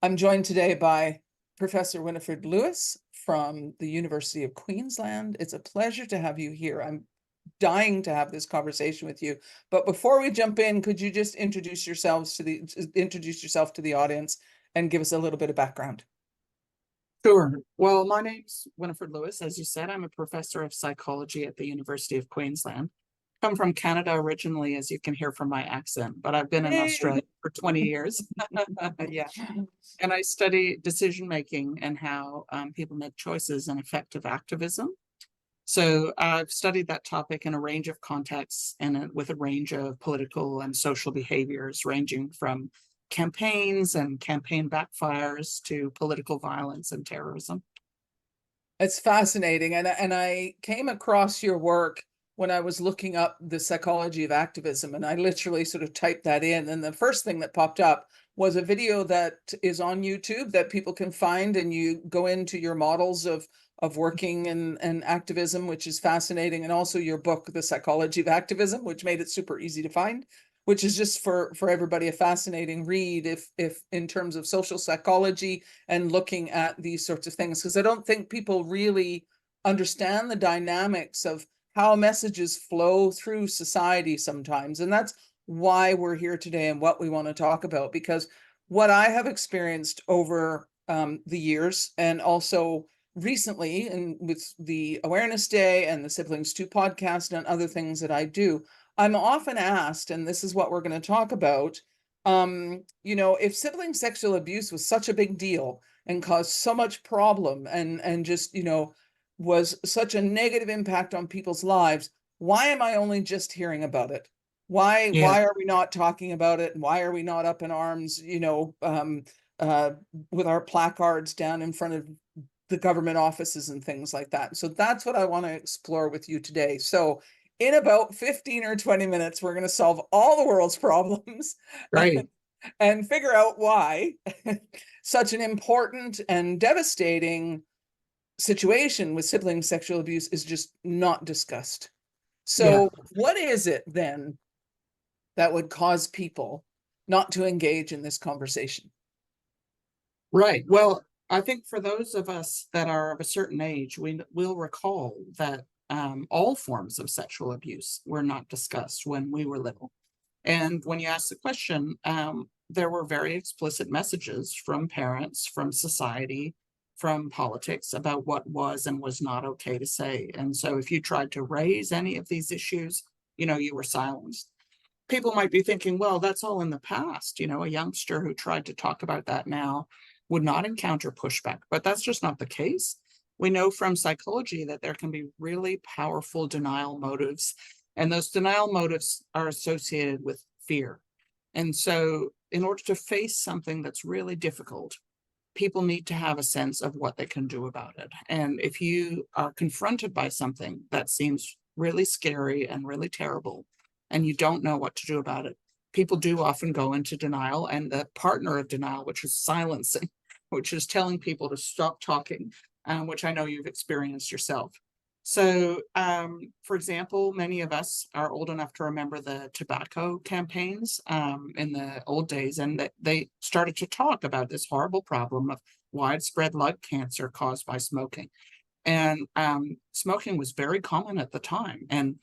I'm joined today by Professor Winnifred Louis from the University of Queensland. It's a pleasure to have you here. I'm dying to have this conversation with you. But before we jump in, could you just introduce yourself to the audience and give us a little bit of background? Sure. Well, my name's Winnifred Louis. As you said, I'm a professor of psychology at the University of Queensland. Come from Canada originally, as you can hear from my accent, but I've been in Yay! Australia for 20 years. Yeah. And I study decision making and how people make choices and effective activism. So I've studied that topic in a range of contexts and with a range of political and social behaviors, ranging from campaigns and campaign backfires to political violence and terrorism. It's fascinating. And I came across your work when I was looking up the psychology of activism, and I literally sort of typed that in. And the first thing that popped up was a video that is on YouTube that people can find, and you go into your models of working and activism, which is fascinating, and also your book, The Psychology of Activism, which made it super easy to find, which is just for everybody a fascinating read if in terms of social psychology and looking at these sorts of things, because I don't think people really understand the dynamics of how messages flow through society sometimes. And that's why we're here today and what we want to talk about, because what I have experienced over the years, and also recently, and with the Awareness Day and the SiblingsToo podcast and other things that I do, I'm often asked, and this is what we're going to talk about, if sibling sexual abuse was such a big deal and caused so much problem and just, was such a negative impact on people's lives, why am I only just hearing about it? Yeah, Why are we not talking about it? And why are we not up in arms, with our placards down in front of the government offices and things like that? So that's what I want to explore with you today. So in about 15 or 20 minutes, we're going to solve all the world's problems right. and figure out why such an important and devastating situation with sibling sexual abuse is just not discussed. Yeah, So what is it then that would cause people not to engage in this conversation? right. Well, I think for those of us that are of a certain age, we will recall that all forms of sexual abuse were not discussed when we were little. And when you ask the question, there were very explicit messages from parents, from society, from politics about what was and was not okay to say. And so if you tried to raise any of these issues, you were silenced. People might be thinking, well, that's all in the past. A youngster who tried to talk about that now would not encounter pushback, but that's just not the case. We know from psychology that there can be really powerful denial motives, and those denial motives are associated with fear. And so, in order to face something that's really difficult, people need to have a sense of what they can do about it. And if you are confronted by something that seems really scary and really terrible, and you don't know what to do about it, people do often go into denial, and the partner of denial, which is silencing, which is telling people to stop talking, which I know you've experienced yourself. So, for example, many of us are old enough to remember the tobacco campaigns in the old days, and they started to talk about this horrible problem of widespread lung cancer caused by smoking. And smoking was very common at the time, and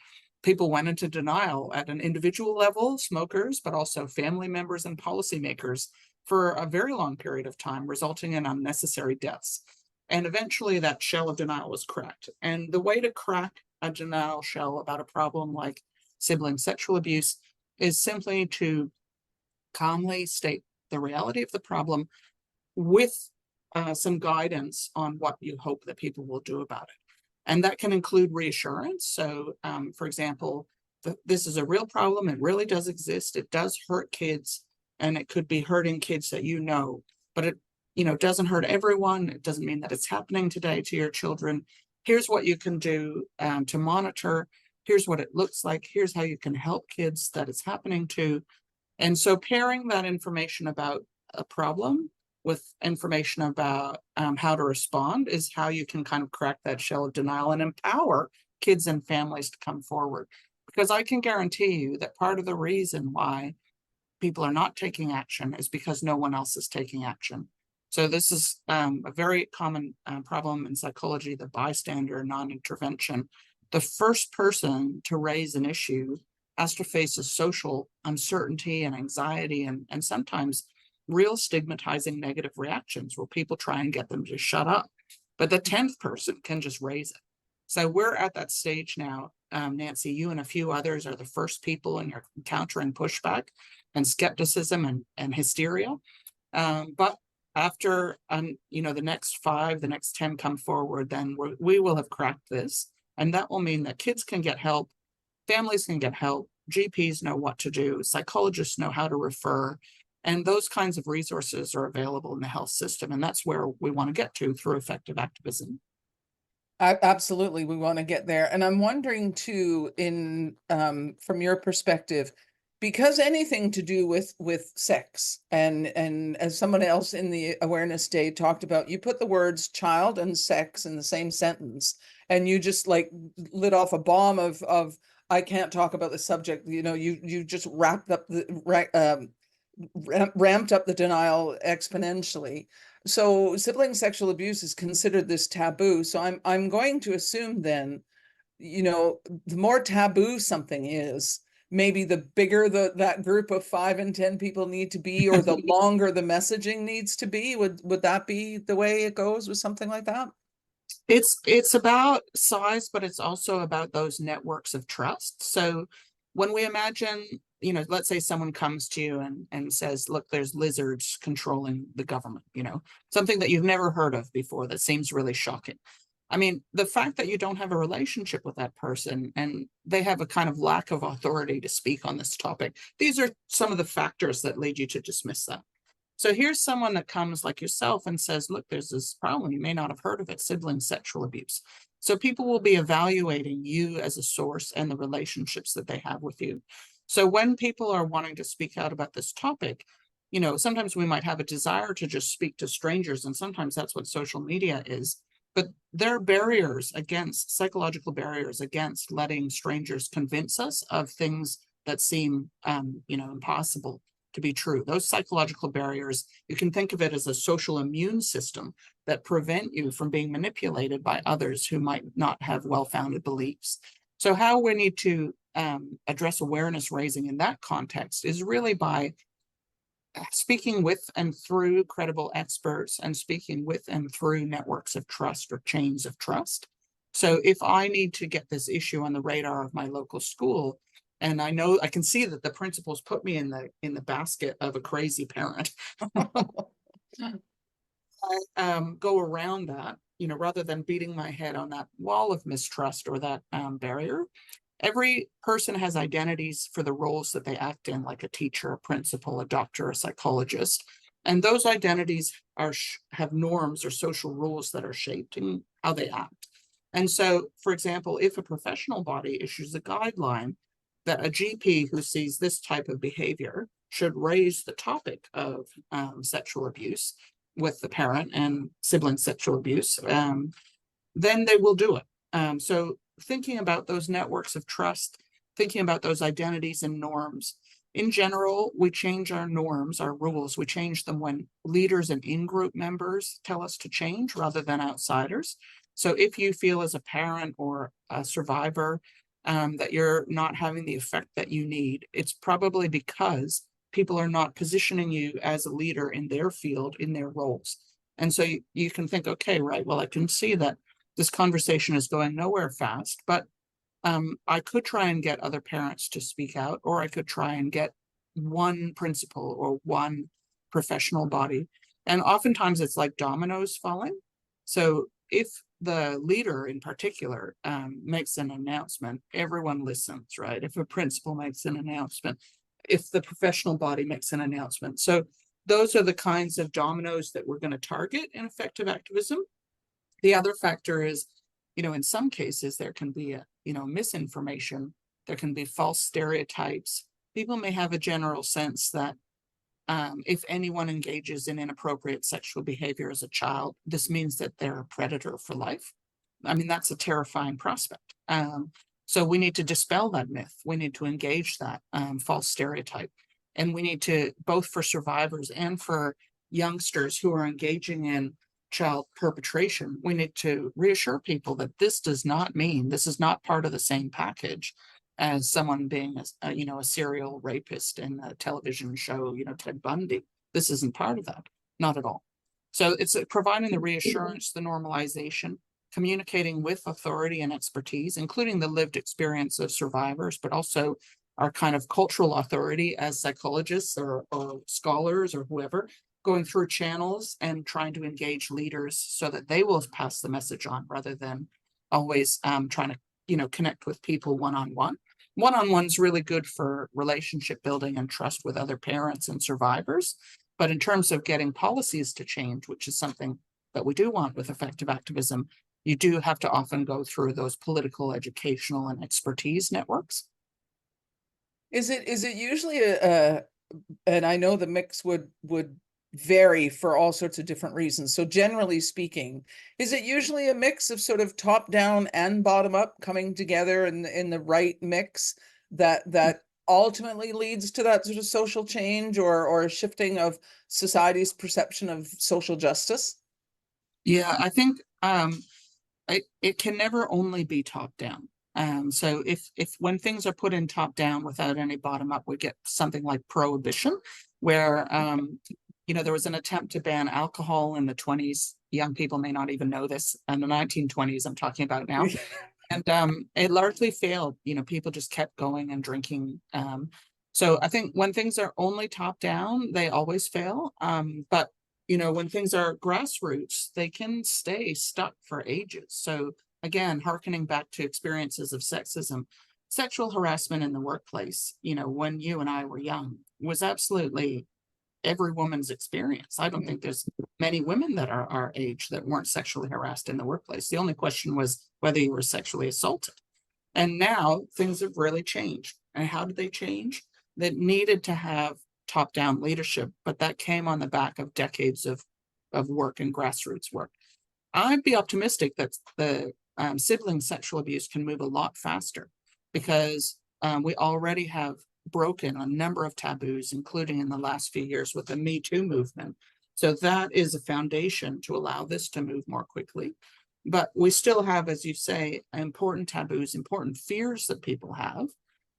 people went into denial at an individual level, smokers, but also family members and policymakers for a very long period of time, resulting in unnecessary deaths. And eventually that shell of denial was cracked. And the way to crack a denial shell about a problem like sibling sexual abuse is simply to calmly state the reality of the problem with some guidance on what you hope that people will do about it. And that can include reassurance. So, for example, this is a real problem. It really does exist. It does hurt kids, and it could be hurting kids that but it doesn't hurt everyone. It doesn't mean that it's happening today to your children. Here's what you can do to monitor. Here's what it looks like. Here's how you can help kids that it's happening to. And so pairing that information about a problem with information about how to respond is how you can kind of crack that shell of denial and empower kids and families to come forward. Because I can guarantee you that part of the reason why people are not taking action is because no one else is taking action. So this is a very common problem in psychology, the bystander non-intervention. The first person to raise an issue has to face a social uncertainty and anxiety and sometimes real stigmatizing negative reactions where people try and get them to shut up. But the 10th person can just raise it. So we're at that stage now. Nancy, you and a few others are the first people, and you're encountering pushback and skepticism and hysteria. But after the next 5, the next 10 come forward, then we will have cracked this. And that will mean that kids can get help, families can get help, GPs know what to do, psychologists know how to refer, and those kinds of resources are available in the health system. And that's where we want to get to through effective activism. Absolutely, we want to get there. And I'm wondering too, from your perspective, because anything to do with sex, and as someone else in the awareness day talked about, you put the words child and sex in the same sentence, and you just like lit off a bomb of I can't talk about the subject. You just ramped up the denial exponentially. So sibling sexual abuse is considered this taboo. So I'm going to assume then, the more taboo something is, maybe the bigger that group of 5 and 10 people need to be, or the longer the messaging needs to be. Would that be the way it goes with something like that? It's about size, but it's also about those networks of trust. So when we imagine, let's say someone comes to you and says, look, there's lizards controlling the government, something that you've never heard of before that seems really shocking. I mean, the fact that you don't have a relationship with that person and they have a kind of lack of authority to speak on this topic, these are some of the factors that lead you to dismiss that. So here's someone that comes like yourself and says, look, there's this problem. You may not have heard of it, sibling sexual abuse. So people will be evaluating you as a source and the relationships that they have with you. So when people are wanting to speak out about this topic, sometimes we might have a desire to just speak to strangers, and sometimes that's what social media is. But there are barriers against, psychological barriers against letting strangers convince us of things that seem, impossible to be true. Those psychological barriers, you can think of it as a social immune system that prevent you from being manipulated by others who might not have well-founded beliefs. So how we need to address awareness raising in that context is really by speaking with and through credible experts and speaking with and through networks of trust or chains of trust. So if I need to get this issue on the radar of my local school, and I know I can see that the principals put me in the basket of a crazy parent, I go around that, rather than beating my head on that wall of mistrust or that barrier. Every person has identities for the roles that they act in, like a teacher, a principal, a doctor, a psychologist. And those identities have norms or social rules that are shaping how they act. And so, for example, if a professional body issues a guideline that a GP who sees this type of behavior should raise the topic of sexual abuse with the parent and sibling sexual abuse, then they will do it. So thinking about those networks of trust, thinking about those identities and norms. In general, we change our norms, our rules, we change them when leaders and in-group members tell us to change rather than outsiders. So if you feel as a parent or a survivor that you're not having the effect that you need, it's probably because people are not positioning you as a leader in their field, in their roles. And so you can think, okay, right, well, I can see that this conversation is going nowhere fast, but I could try and get other parents to speak out, or I could try and get one principal or one professional body. And oftentimes it's like dominoes falling. So if the leader in particular makes an announcement, everyone listens, right? If a principal makes an announcement, if the professional body makes an announcement. So those are the kinds of dominoes that we're going to target in effective activism. The other factor is, in some cases, there can be misinformation. There can be false stereotypes. People may have a general sense that if anyone engages in inappropriate sexual behavior as a child, this means that they're a predator for life. I mean, that's a terrifying prospect. So we need to dispel that myth. We need to engage that false stereotype. And we need to, both for survivors and for youngsters who are engaging in child perpetration, we need to reassure people that this does not mean, this is not part of the same package as someone being a serial rapist in a television show, Ted Bundy. This isn't part of that, not at all. So it's providing the reassurance, the normalization, communicating with authority and expertise, including the lived experience of survivors, but also our kind of cultural authority as psychologists or scholars or whoever, going through channels and trying to engage leaders so that they will pass the message on rather than always trying to connect with people one-on-one. One-on-one's really good for relationship building and trust with other parents and survivors. But in terms of getting policies to change, which is something that we do want with effective activism, you do have to often go through those political, educational, and expertise networks. Is it usually and I know the mix would vary for all sorts of different reasons. So generally speaking, is it usually a mix of sort of top down and bottom up coming together in the right mix that ultimately leads to that sort of social change or a shifting of society's perception of social justice? Yeah, I think it can never only be top down. So if when things are put in top down without any bottom up, we get something like prohibition, where there was an attempt to ban alcohol in the 20s. Young people may not even know this. In the 1920s, I'm talking about now. And it largely failed. People just kept going and drinking. So I think when things are only top down, they always fail. But when things are grassroots, they can stay stuck for ages. So again, hearkening back to experiences of sexism, sexual harassment in the workplace, when you and I were young, was absolutely every woman's experience. I don't think there's many women that are our age that weren't sexually harassed in the workplace. The only question was whether you were sexually assaulted. And now things have really changed. And how did they change? That needed to have top-down leadership, but that came on the back of decades of work and grassroots work. I'd be optimistic that the sibling sexual abuse can move a lot faster because we already have broken a number of taboos, including in the last few years with the Me Too movement. So that is a foundation to allow this to move more quickly. But we still have, as you say, important taboos, important fears that people have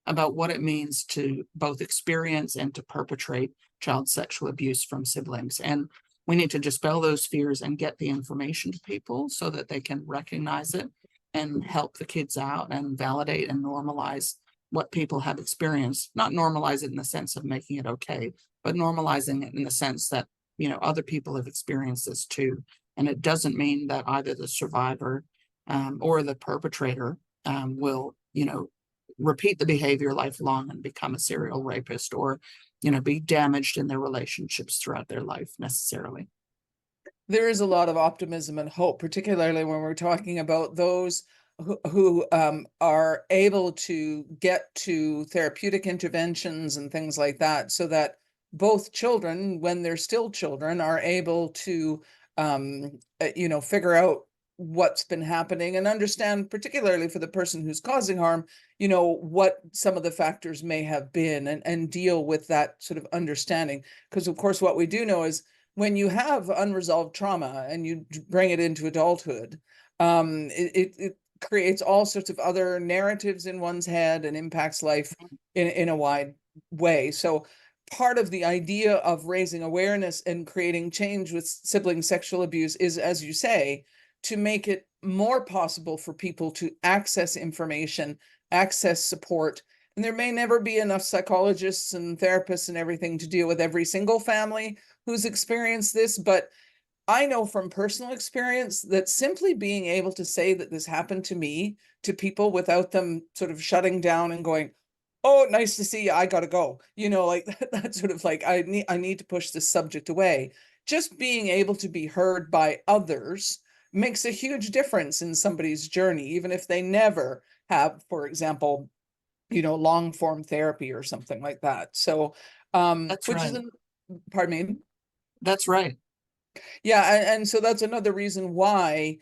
about what it means to both experience and to perpetrate child sexual abuse from siblings. And we need to dispel those fears and get the information to people so that they can recognize it and help the kids out and validate and normalize what people have experienced. Not normalize it in the sense of making it okay, but normalizing it in the sense that, other people have experienced this too. And it doesn't mean that either the survivor or the perpetrator will, repeat the behavior lifelong and become a serial rapist or, be damaged in their relationships throughout their life necessarily. There is a lot of optimism and hope, particularly when we're talking about those who are able to get to therapeutic interventions and things like that, so that both children, when they're still children, are able to figure out what's been happening and understand, particularly for the person who's causing harm, what some of the factors may have been and deal with that sort of understanding. Because of course, what we do know is when you have unresolved trauma and you bring it into adulthood, it creates all sorts of other narratives in one's head and impacts life in a wide way. So part of the idea of raising awareness and creating change with sibling sexual abuse is, as you say, to make it more possible for people to access information, access support. And there may never be enough psychologists and therapists and everything to deal with every single family who's experienced this. But I know from personal experience that simply being able to say that this happened to me to people without them sort of shutting down and going, "Oh, nice to see you, I gotta go," like that sort of like, I need to push this subject away. Just being able to be heard by others makes a huge difference in somebody's journey, even if they never have, for example, long form therapy or something like that. So, That's which right. is, pardon me. That's right. Yeah, and so that's another reason why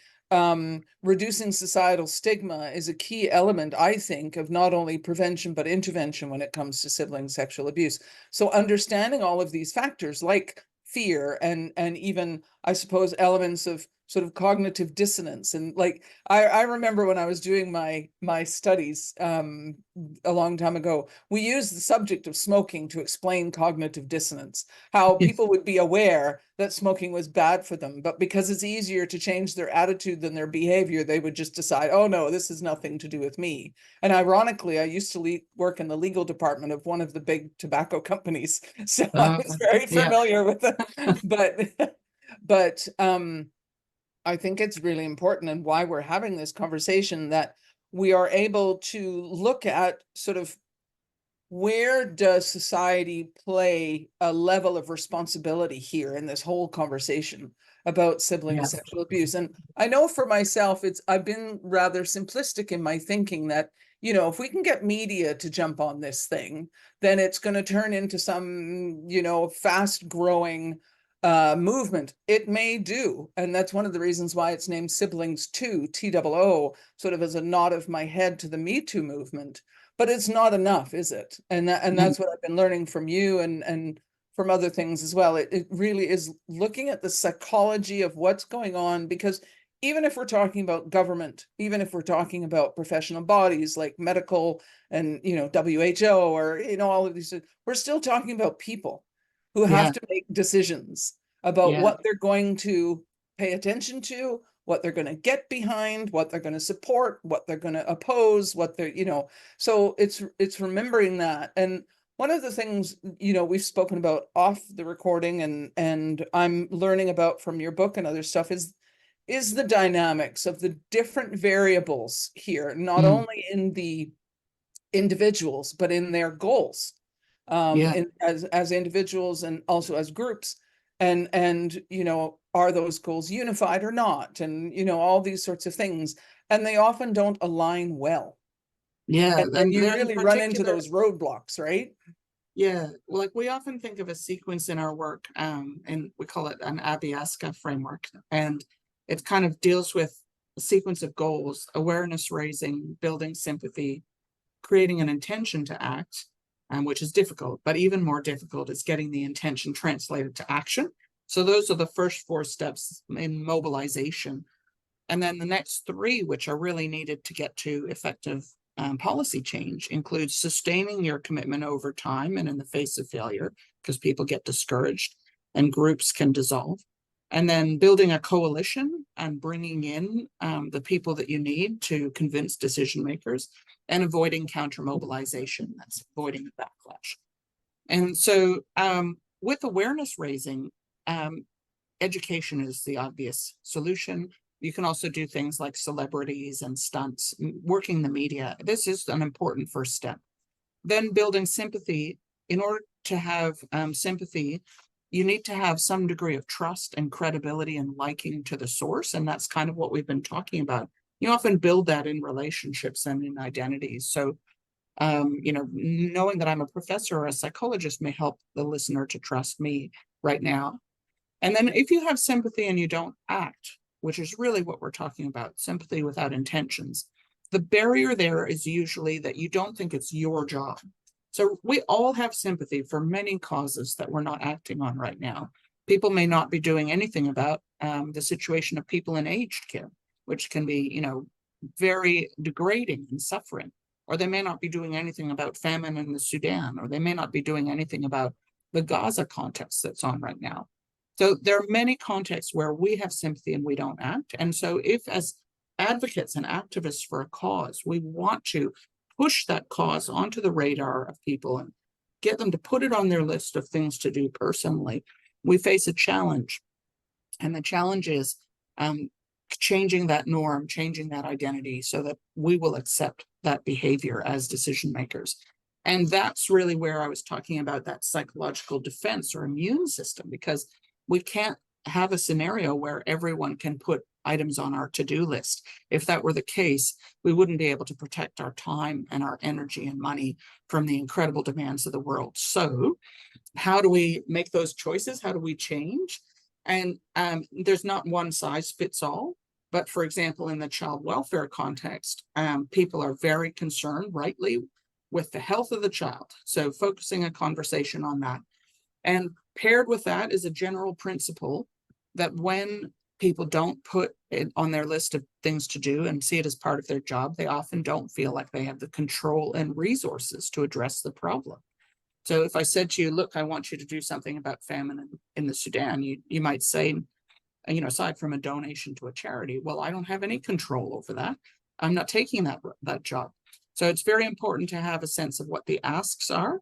reducing societal stigma is a key element, I think, of not only prevention but intervention when it comes to sibling sexual abuse. So understanding all of these factors, like fear and even, I suppose, elements of sort of cognitive dissonance. And like I remember when I was doing my studies a long time ago, we used the subject of smoking to explain cognitive dissonance, how people would be aware that smoking was bad for them, but because it's easier to change their attitude than their behavior, they would just decide, oh no, this has nothing to do with me. And ironically, I used to work in the legal department of one of the big tobacco companies, so I was very Yeah, familiar with it. But I think it's really important, and why we're having this conversation, that we are able to look at sort of where does society play a level of responsibility here in this whole conversation about sibling yeah, sexual abuse. And I know for myself, I've been rather simplistic in my thinking that, you know, if we can get media to jump on this thing, then it's going to turn into some, you know, fast growing movement. It may do. And that's one of the reasons why it's named SiblingsToo, TOO, sort of as a nod of my head to the Me Too movement. But it's not enough, is it? And mm, that's what I've been learning from you and from other things as well. It really is looking at the psychology of what's going on, because even if we're talking about government, even if we're talking about professional bodies like medical and, you know, WHO, or, you know, all of these, we're still talking about people who have yeah, to make decisions about yeah, what they're going to pay attention to, what they're going to get behind, what they're going to support, what they're going to oppose, what they're, you know, so it's remembering that. And one of the things, you know, we've spoken about off the recording and I'm learning about from your book and other stuff is the dynamics of the different variables here, not mm, only in the individuals, but in their goals, yeah, as individuals and also as groups. And you know, are those goals unified or not? And you know, all these sorts of things. And they often don't align well. yeah. And And you then in really run into particular, those roadblocks, right? yeah, well, like we often think of a sequence in our work, and we call it an Abiaska framework, and it kind of deals with a sequence of goals: awareness raising, building sympathy, creating an intention to act, which is difficult, but even more difficult is getting the intention translated to action. So those are the first four steps in mobilization. And then the next three, which are really needed to get to effective policy change, includes sustaining your commitment over time and in the face of failure, because people get discouraged and groups can dissolve. And then building a coalition and bringing in the people that you need to convince decision makers, and avoiding counter mobilization, that's avoiding the backlash. And so with awareness raising, education is the obvious solution. You can also do things like celebrities and stunts, working the media. This is an important first step. Then building sympathy. In order to have sympathy, you need to have some degree of trust and credibility and liking to the source. And that's kind of what we've been talking about. You often build that in relationships and in identities. So, you know, knowing that I'm a professor or a psychologist may help the listener to trust me right now. And then if you have sympathy and you don't act, which is really what we're talking about, sympathy without intentions, the barrier there is usually that you don't think it's your job. So we all have sympathy for many causes that we're not acting on right now. People may not be doing anything about the situation of people in aged care, which can be, you know, very degrading and suffering. Or they may not be doing anything about famine in the Sudan, or they may not be doing anything about the Gaza context that's on right now. So there are many contexts where we have sympathy and we don't act. And so if as advocates and activists for a cause, we want to push that cause onto the radar of people and get them to put it on their list of things to do personally, we face a challenge. And the challenge is changing that norm, changing that identity so that we will accept that behavior as decision makers. And that's really where I was talking about that psychological defense or immune system, because we can't have a scenario where everyone can put items on our to-do list. If that were the case, we wouldn't be able to protect our time and our energy and money from the incredible demands of the world. So how do we make those choices? How do we change? And there's not one size fits all. But for example, in the child welfare context, people are very concerned, rightly, with the health of the child. So focusing a conversation on that. And Paired with that is a general principle that when people don't put it on their list of things to do and see it as part of their job, they often don't feel like they have the control and resources to address the problem. So if I said to you, look, I want you to do something about famine in the Sudan, you might say, aside from a donation to a charity, well, I don't have any control over that. I'm not taking that job. So it's very important to have a sense of what the asks are,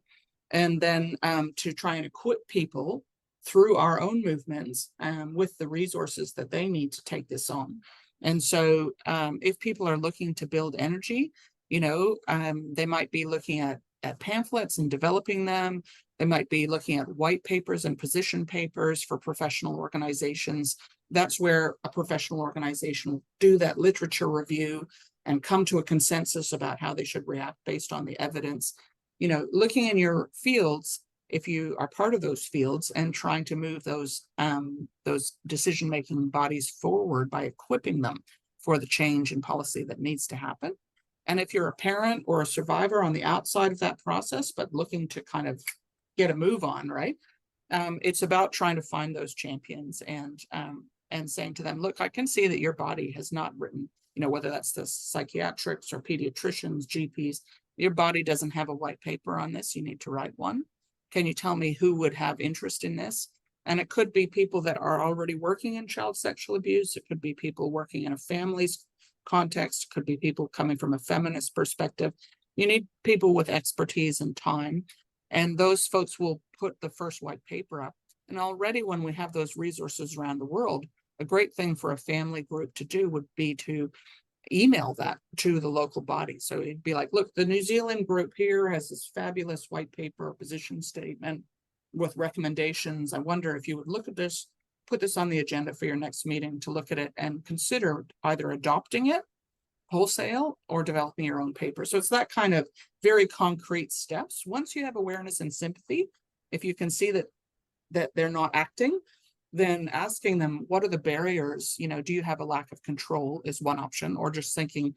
and then to try and equip people through our own movements with the resources that they need to take this on. And so if people are looking to build energy, they might be looking at pamphlets and developing them. They might be looking at white papers and position papers for professional organizations. That's where a professional organization will do that literature review and come to a consensus about how they should react based on the evidence. Looking in your fields, if you are part of those fields, and trying to move those decision-making bodies forward by equipping them for the change in policy that needs to happen. And if you're a parent or a survivor on the outside of that process, but looking to kind of get a move on, right? It's about trying to find those champions and saying to them, look, I can see that your body has not written, whether that's the psychiatrics or pediatricians, GPs, your body doesn't have a white paper on this. You need to write one. Can you tell me who would have interest in this? And it could be people that are already working in child sexual abuse. It could be people working in a family's context. It could be people coming from a feminist perspective. You need people with expertise and time. And those folks will put the first white paper up. And already when we have those resources around the world, a great thing for a family group to do would be to email that to the local body. So it'd be like, look, the New Zealand group here has this fabulous white paper position statement with recommendations. I wonder if you would look at this, put this on the agenda for your next meeting to look at it and consider either adopting it wholesale or developing your own paper. So it's that kind of very concrete steps. Once you have awareness and sympathy, if you can see that they're not acting, then asking them, what are the barriers? Do you have a lack of control is one option, or just thinking,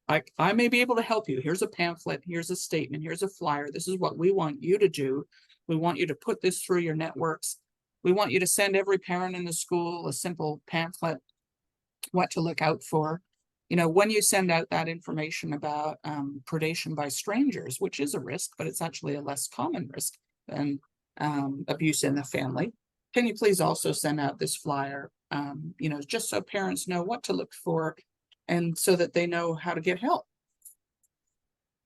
I may be able to help you. Here's a pamphlet, here's a statement, here's a flyer. This is what we want you to do. We want you to put this through your networks. We want you to send every parent in the school a simple pamphlet, what to look out for. When you send out that information about predation by strangers, which is a risk, but it's actually a less common risk than abuse in the family. Can you please also send out this flyer, just so parents know what to look for and so that they know how to get help?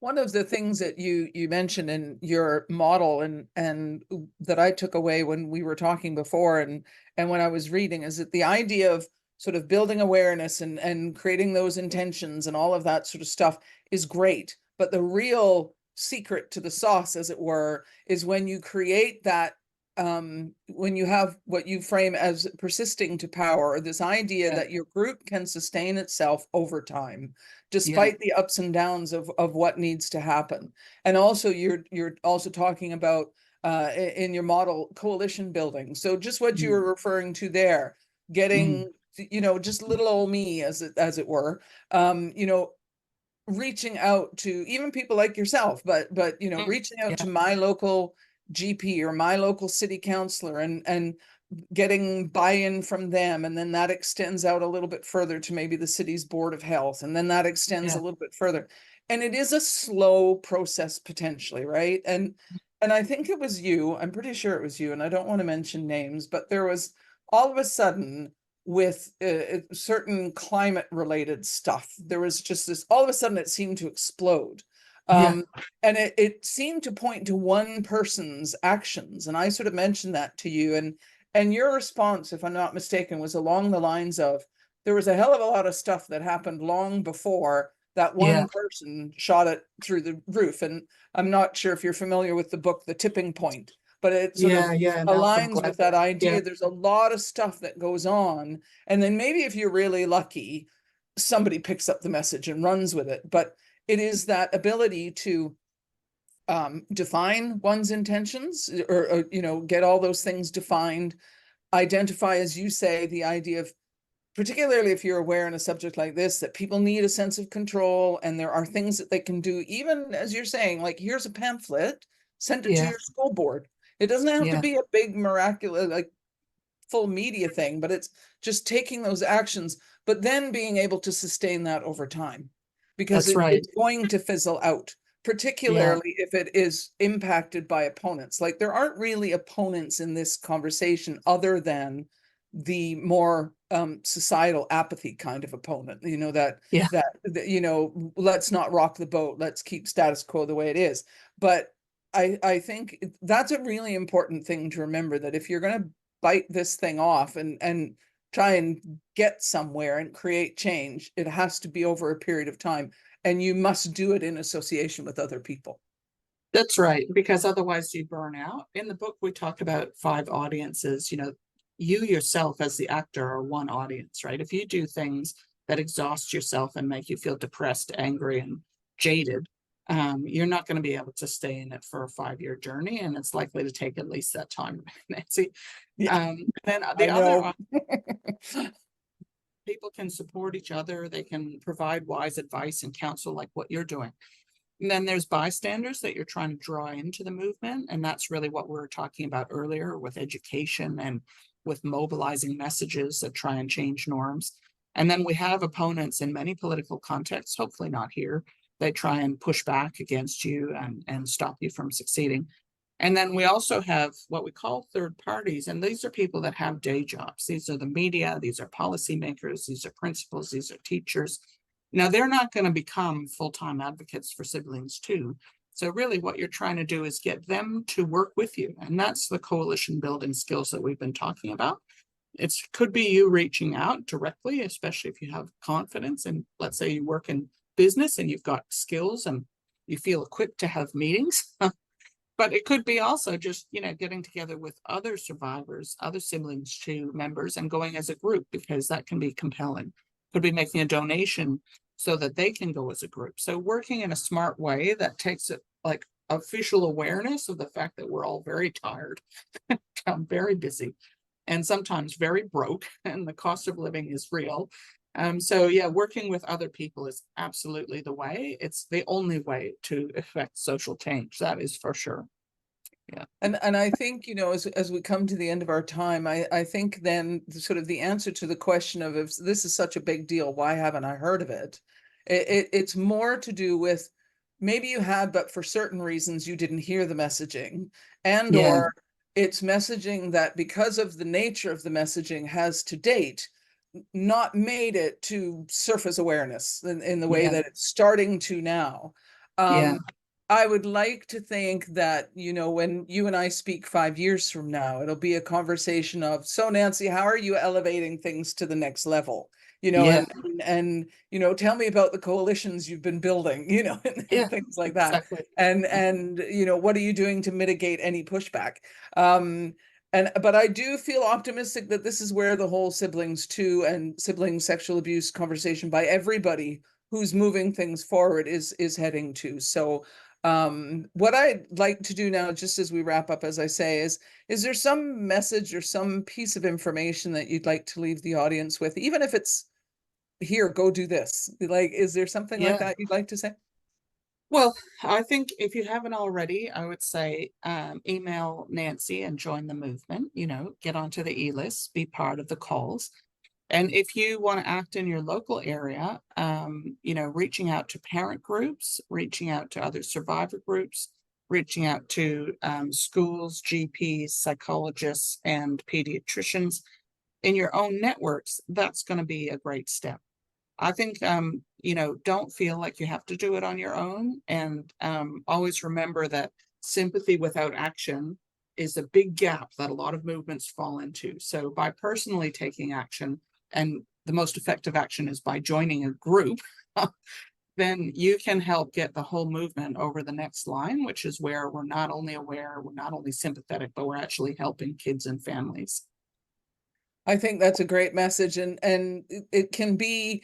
One of the things that you mentioned in your model and that I took away when we were talking before and when I was reading is that the idea of sort of building awareness and creating those intentions and all of that sort of stuff is great. But the real secret to the sauce, as it were, is when you create that when you have what you frame as persisting to power, or this idea that your group can sustain itself over time, despite the ups and downs of what needs to happen. And also you're also talking about in your model coalition building. So just what you were referring to there, getting just little old me, as it were, reaching out to even people like yourself, but reaching out to my local GP or my local city councillor and getting buy-in from them, and then that extends out a little bit further to maybe the city's board of health, and then that extends a little bit further. And it is a slow process potentially, right? And I think it was you, I'm pretty sure it was you, and I don't want to mention names, but there was all of a sudden with certain climate related stuff, there was just this, all of a sudden it seemed to explode. And it seemed to point to one person's actions. And I sort of mentioned that to you. And your response, if I'm not mistaken, was along the lines of, there was a hell of a lot of stuff that happened long before that one person shot it through the roof. And I'm not sure if you're familiar with the book, The Tipping Point, but it sort of aligns with that idea. There's a lot of stuff that goes on. And then maybe if you're really lucky, somebody picks up the message and runs with it. But it is that ability to define one's intentions, or get all those things defined, identify, as you say, the idea of, particularly if you're aware in a subject like this, that people need a sense of control and there are things that they can do, even as you're saying, like, here's a pamphlet, send it to your school board. It doesn't have to Yeah, be a big miraculous, like full media thing, but it's just taking those actions, but then being able to sustain that over time, because that's right. it's going to fizzle out, Yeah, particularly if it is impacted by opponents. Like there aren't really opponents in this conversation other than the more societal apathy kind of opponent, yeah, let's not rock the boat, let's keep status quo the way it is. But I think that's a really important thing to remember, that if you're going to bite this thing off and try and get somewhere and create change, it has to be over a period of time, and you must do it in association with other people. that's right. Because otherwise you burn out. In the book, we talk about 5 audiences. You yourself as the actor are one audience, right? If you do things that exhaust yourself and make you feel depressed, angry, and jaded, you're not going to be able to stay in it for a 5-year journey, and it's likely to take at least that time, Nancy. Yeah, Then the I other know. people can support each other, they can provide wise advice and counsel like what you're doing. And then there's bystanders that you're trying to draw into the movement. And that's really what we were talking about earlier with education and with mobilizing messages that try and change norms. And then we have opponents in many political contexts, hopefully not here. They try and push back against you and stop you from succeeding. And then we also have what we call third parties. And these are people that have day jobs. These are the media, these are policymakers, these are principals, these are teachers. Now, they're not going to become full-time advocates for SiblingsToo. So really what you're trying to do is get them to work with you. And that's the coalition building skills that we've been talking about. It could be you reaching out directly, especially if you have confidence. And let's say you work in business and you've got skills and you feel equipped to have meetings. But it could be also just, getting together with other survivors, other SiblingsToo members, and going as a group, because that can be compelling. Could be making a donation so that they can go as a group. So working in a smart way that takes it like official awareness of the fact that we're all very tired, very busy, and sometimes very broke, and the cost of living is real. So yeah, working with other people is absolutely the way. It's the only way to affect social change. That is for sure. Yeah. And I think, as we come to the end of our time, I think then sort of the answer to the question of, if this is such a big deal, why haven't I heard of it? It's more to do with, maybe you had, but for certain reasons you didn't hear the messaging, and Yeah. or it's messaging that, because of the nature of the messaging, has to date not made it to surface awareness in the way Yeah. that it's starting to now. Yeah. I would like to think that, when you and I speak 5 years from now, it'll be a conversation of, so Nancy, how are you elevating things to the next level? Yeah. Tell me about the coalitions you've been building, and Yeah. things like that. Exactly. And what are you doing to mitigate any pushback? But I do feel optimistic that this is where the whole SiblingsToo and sibling sexual abuse conversation by everybody who's moving things forward is heading to. So what I'd like to do now, just as we wrap up, as I say, is there some message or some piece of information that you'd like to leave the audience with, even if it's, here, go do this? Like, is there something like Yeah. that you'd like to say? Well, I think if you haven't already, I would say email Nancy and join the movement, get onto the e-list, be part of the calls. And if you want to act in your local area, reaching out to parent groups, reaching out to other survivor groups, reaching out to schools, GPs, psychologists, and pediatricians in your own networks, that's going to be a great step. I think, don't feel like you have to do it on your own. And always remember that sympathy without action is a big gap that a lot of movements fall into. So by personally taking action, and the most effective action is by joining a group, then you can help get the whole movement over the next line, which is where we're not only aware, we're not only sympathetic, but we're actually helping kids and families. I think that's a great message, and it can be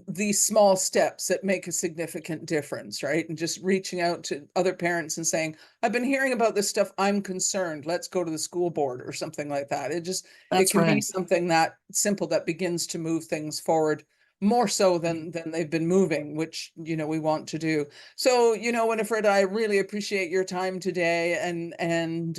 these small steps that make a significant difference, right? And just reaching out to other parents and saying, I've been hearing about this stuff, I'm concerned, let's go to the school board, or something like that. It That's can be right. something that simple that begins to move things forward more so than they've been moving, which, we want to do. So, Winifred, I really appreciate your time today, and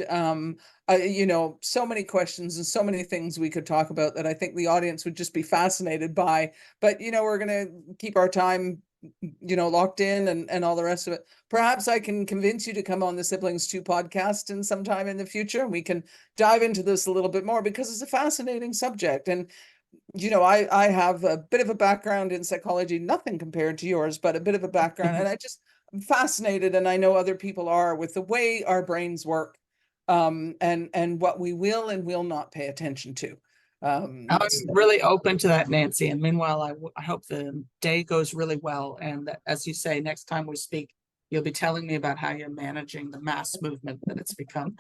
so many questions and so many things we could talk about that I think the audience would just be fascinated by. But, we're going to keep our time, locked in, and all the rest of it. Perhaps I can convince you to come on the SiblingsToo podcast in sometime in the future, and we can dive into this a little bit more, because it's a fascinating subject. And I have a bit of a background in psychology, nothing compared to yours, but a bit of a background. And I'm fascinated, and I know other people are, with the way our brains work, and what we will and will not pay attention to. I'm really open to that, Nancy. And meanwhile, I hope the day goes really well. And that, as you say, next time we speak, you'll be telling me about how you're managing the mass movement that it's become.